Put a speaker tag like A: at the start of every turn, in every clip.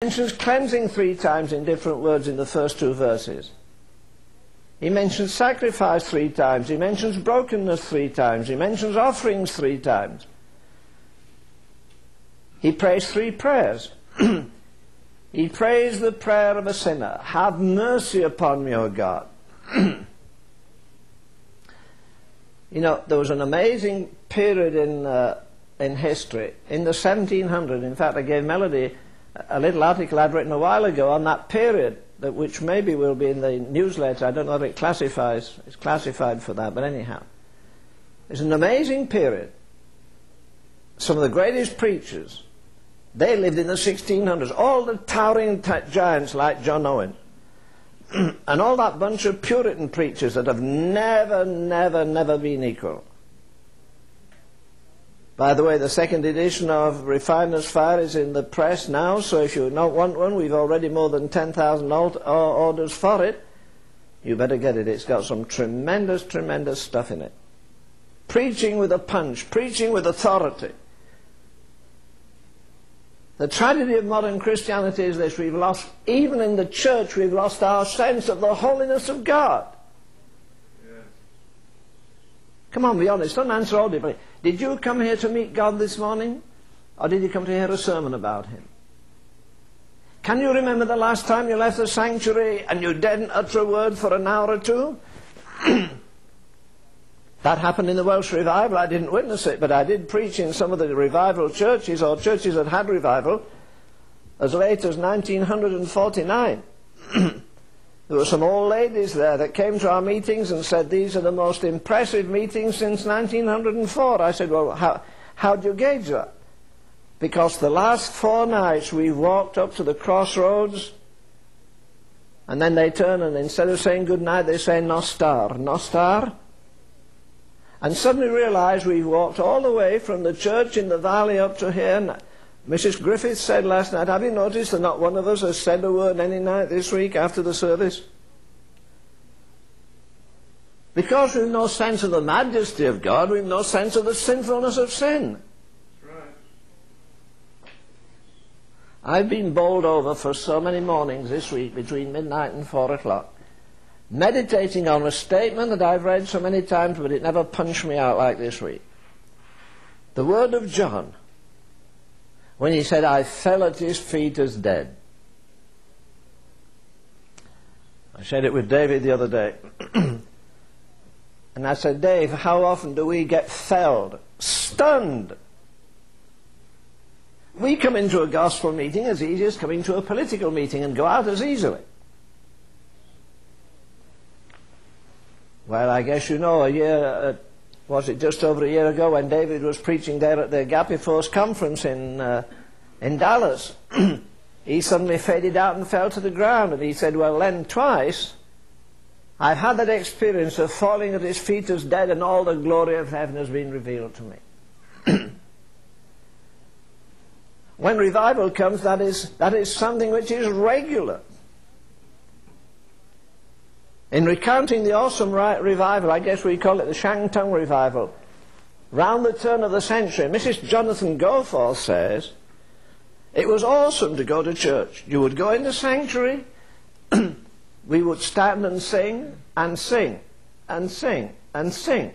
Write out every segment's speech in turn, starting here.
A: mentions cleansing 3 times in different words in the first 2 verses. He mentions sacrifice 3 times. He mentions brokenness 3 times. He mentions offerings 3 times. He prays 3 prayers. He prays the prayer of a sinner. Have mercy upon me, O God. You know, there was an amazing period in history, in the 1700s. In fact, I gave Melody a little article I'd written a while ago on that period, which maybe will be in the newsletter. I don't know if it classifies. It's classified for that, but anyhow. It's an amazing period. Some of the greatest preachers, they lived in the 1600s. All the towering giants like John Owen. And all that bunch of Puritan preachers that have never been equal. By the way, the 2nd edition of Refiner's Fire is in the press now, so if you don't want one, we've already more than 10,000 orders for it. You better get it. It's got some tremendous stuff in it. Preaching with a punch, preaching with authority. The tragedy of modern Christianity is this: we've lost, even in the church, we've lost our sense of the holiness of God. Yes. Come on, be honest, don't answer audibly. Did you come here to meet God this morning? Or did you come to hear a sermon about Him? Can you remember the last time you left the sanctuary and you didn't utter a word for an hour or 2? That happened in the Welsh revival. I didn't witness it, but I did preach in some of the revival churches, or churches that had revival, as late as 1949. There were some old ladies there that came to our meetings and said, these are the most impressive meetings since 1904. I said, well, how do you gauge that? Because the last 4 nights we walked up to the crossroads, and then they turn, and instead of saying good night, they say Nostar, Nostar. And suddenly realized we've walked all the way from the church in the valley up to here. And Mrs. Griffith said last night, have you noticed that not one of us has said a word any night this week after the service? Because we've no sense of the majesty of God, we've no sense of the sinfulness of sin. That's right. I've been bowled over for so many mornings this week between midnight and 4 o'clock. Meditating on a statement that I've read so many times, but it never punched me out like this week. The word of John, when he said, I fell at his feet as dead. I shared it with David the other day. And I said, Dave, how often do we get felled, stunned? We come into a gospel meeting as easy as coming to a political meeting and go out as easily. Well, I guess you know, was it just over a year ago, when David was preaching there at the Agape Force conference in Dallas, he suddenly faded out and fell to the ground, and he said, well, Len, twice I've had that experience of falling at his feet as dead, and all the glory of heaven has been revealed to me. When revival comes, that is something which is regular. In recounting the awesome revival, I guess we call it the Shantung revival, round the turn of the century, Mrs. Jonathan Goforth says, it was awesome to go to church. You would go in the sanctuary, we would stand and sing, and sing, and sing, and sing.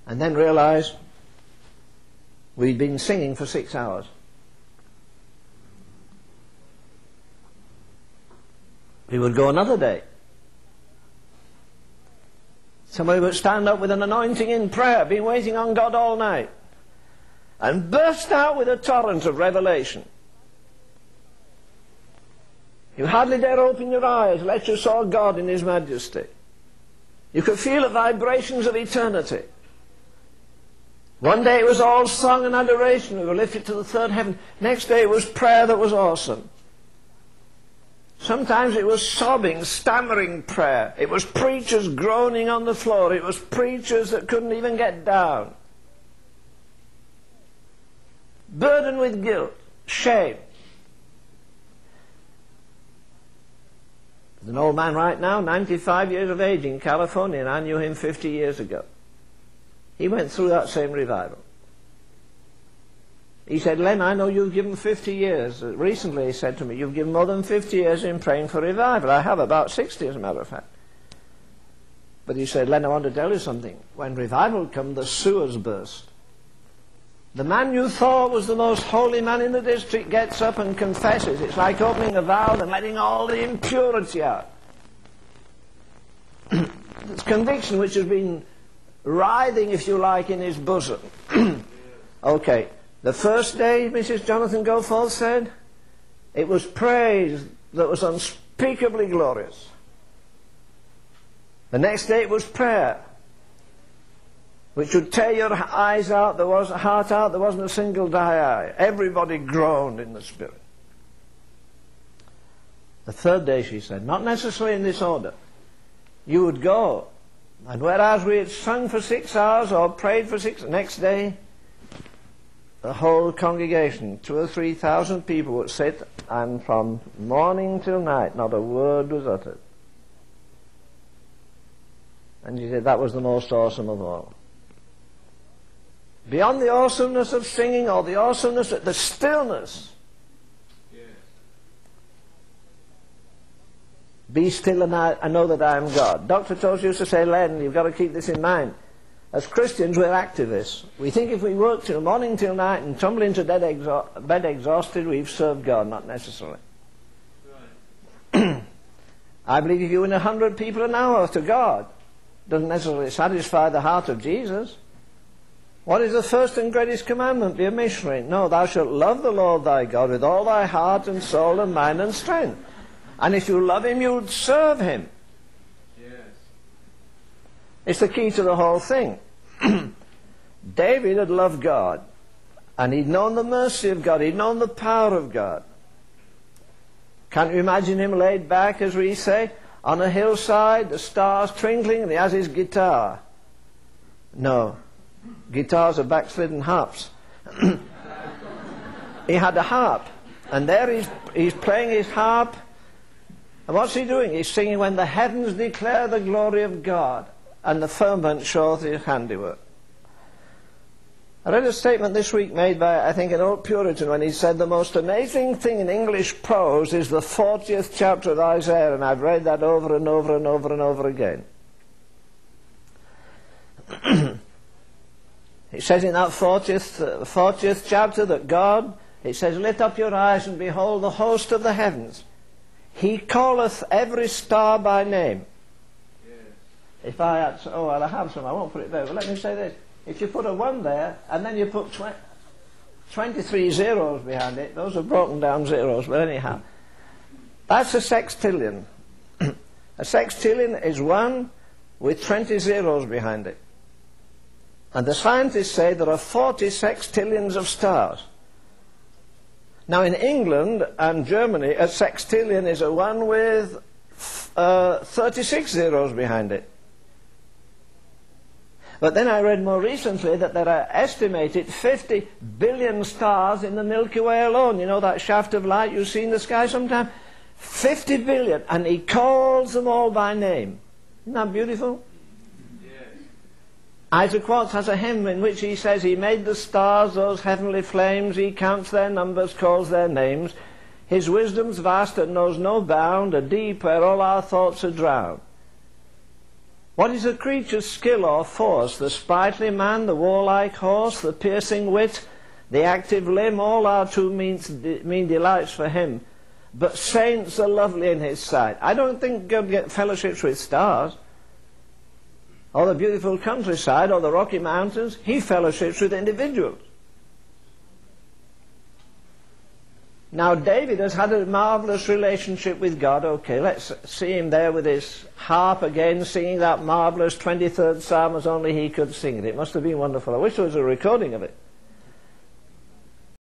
A: And then realize we'd been singing for 6 hours. We would go another day. Somebody would stand up with an anointing in prayer, been waiting on God all night, and burst out with a torrent of revelation. You hardly dare open your eyes, let you saw God in His majesty. You could feel the vibrations of eternity. One day it was all song and adoration. We were lifted to the 3rd heaven. Next day it was prayer that was awesome. Sometimes it was sobbing, stammering prayer. It was preachers groaning on the floor. It was preachers that couldn't even get down. Burdened with guilt, shame. There's an old man right now, 95 years of age, in California, and I knew him 50 years ago. He went through that same revival. He said, Len, I know you've given 50 years. Recently he said to me, you've given more than 50 years in praying for revival. I have about 60, as a matter of fact. But he said, Len, I want to tell you something. When revival comes, the sewers burst. The man you thought was the most holy man in the district gets up and confesses. It's like opening a valve and letting all the impurity out. It's conviction which has been writhing, if you like, in his bosom. Okay. The first day, Mrs. Jonathan Goforth said, it was praise that was unspeakably glorious. The next day it was prayer, which would tear your eyes out, heart out, there wasn't a single dry eye. Everybody groaned in the Spirit. The third day, she said, not necessarily in this order, you would go, and whereas we had sung for 6 hours or prayed for 6, next day, the whole congregation, 2,000 or 3,000 people would sit, and from morning till night, not a word was uttered. And he said that was the most awesome of all. Beyond the awesomeness of singing, or the awesomeness of the stillness. Yes. Be still and I know that I am God. Dr. Tozer used to say, Len, you've got to keep this in mind. As Christians, we're activists. We think if we work till morning till night and tumble into bed exhausted, we've served God. Not necessarily. Right. I believe if you win 100 people an hour to God, doesn't necessarily satisfy the heart of Jesus. What is the first and greatest commandment? Be a missionary. No, thou shalt love the Lord thy God with all thy heart and soul and mind and strength. And if you love him, you'll serve him. It's the key to the whole thing. David had loved God, and he'd known the mercy of God, he'd known the power of God. Can't you imagine him laid back, as we say, on a hillside, the stars twinkling, and he has his guitar? No. Guitars are backslidden harps. He had a harp, and there he's playing his harp, and what's he doing? He's singing, when the heavens declare the glory of God, and the firmament showeth his handiwork. I read a statement this week made by, I think, an old Puritan, when he said the most amazing thing in English prose is the 40th chapter of Isaiah, and I've read that over and over and over and over again. It says in that 40th chapter that God, it says, lift up your eyes and behold the host of the heavens. He calleth every star by name. If I had, I have some, I won't put it there, but let me say this. If you put a 1 there, and then you put 23 zeros behind it, those are broken down zeros, but anyhow. That's a sextillion. A sextillion is 1 with 20 zeros behind it. And the scientists say there are 40 sextillions of stars. Now in England and Germany, a sextillion is a 1 with 36 zeros behind it. But then I read more recently that there are estimated 50 billion stars in the Milky Way alone. You know that shaft of light you see in the sky sometimes? 50 billion. And he calls them all by name. Isn't that beautiful? Yes. Isaac Watts has a hymn in which he says he made the stars, those heavenly flames. He counts their numbers, calls their names. His wisdom's vast and knows no bound, a deep where all our thoughts are drowned. What is a creature's skill or force? The sprightly man, the warlike horse, the piercing wit, the active limb, all are too mean delights for him. But saints are lovely in his sight. I don't think God gets fellowships with stars, or the beautiful countryside, or the Rocky Mountains. He fellowships with individuals. Now David has had a marvelous relationship with God. Okay, let's see him there with his harp again, singing that marvelous 23rd Psalm as only he could sing it. It must have been wonderful. I wish there was a recording of it.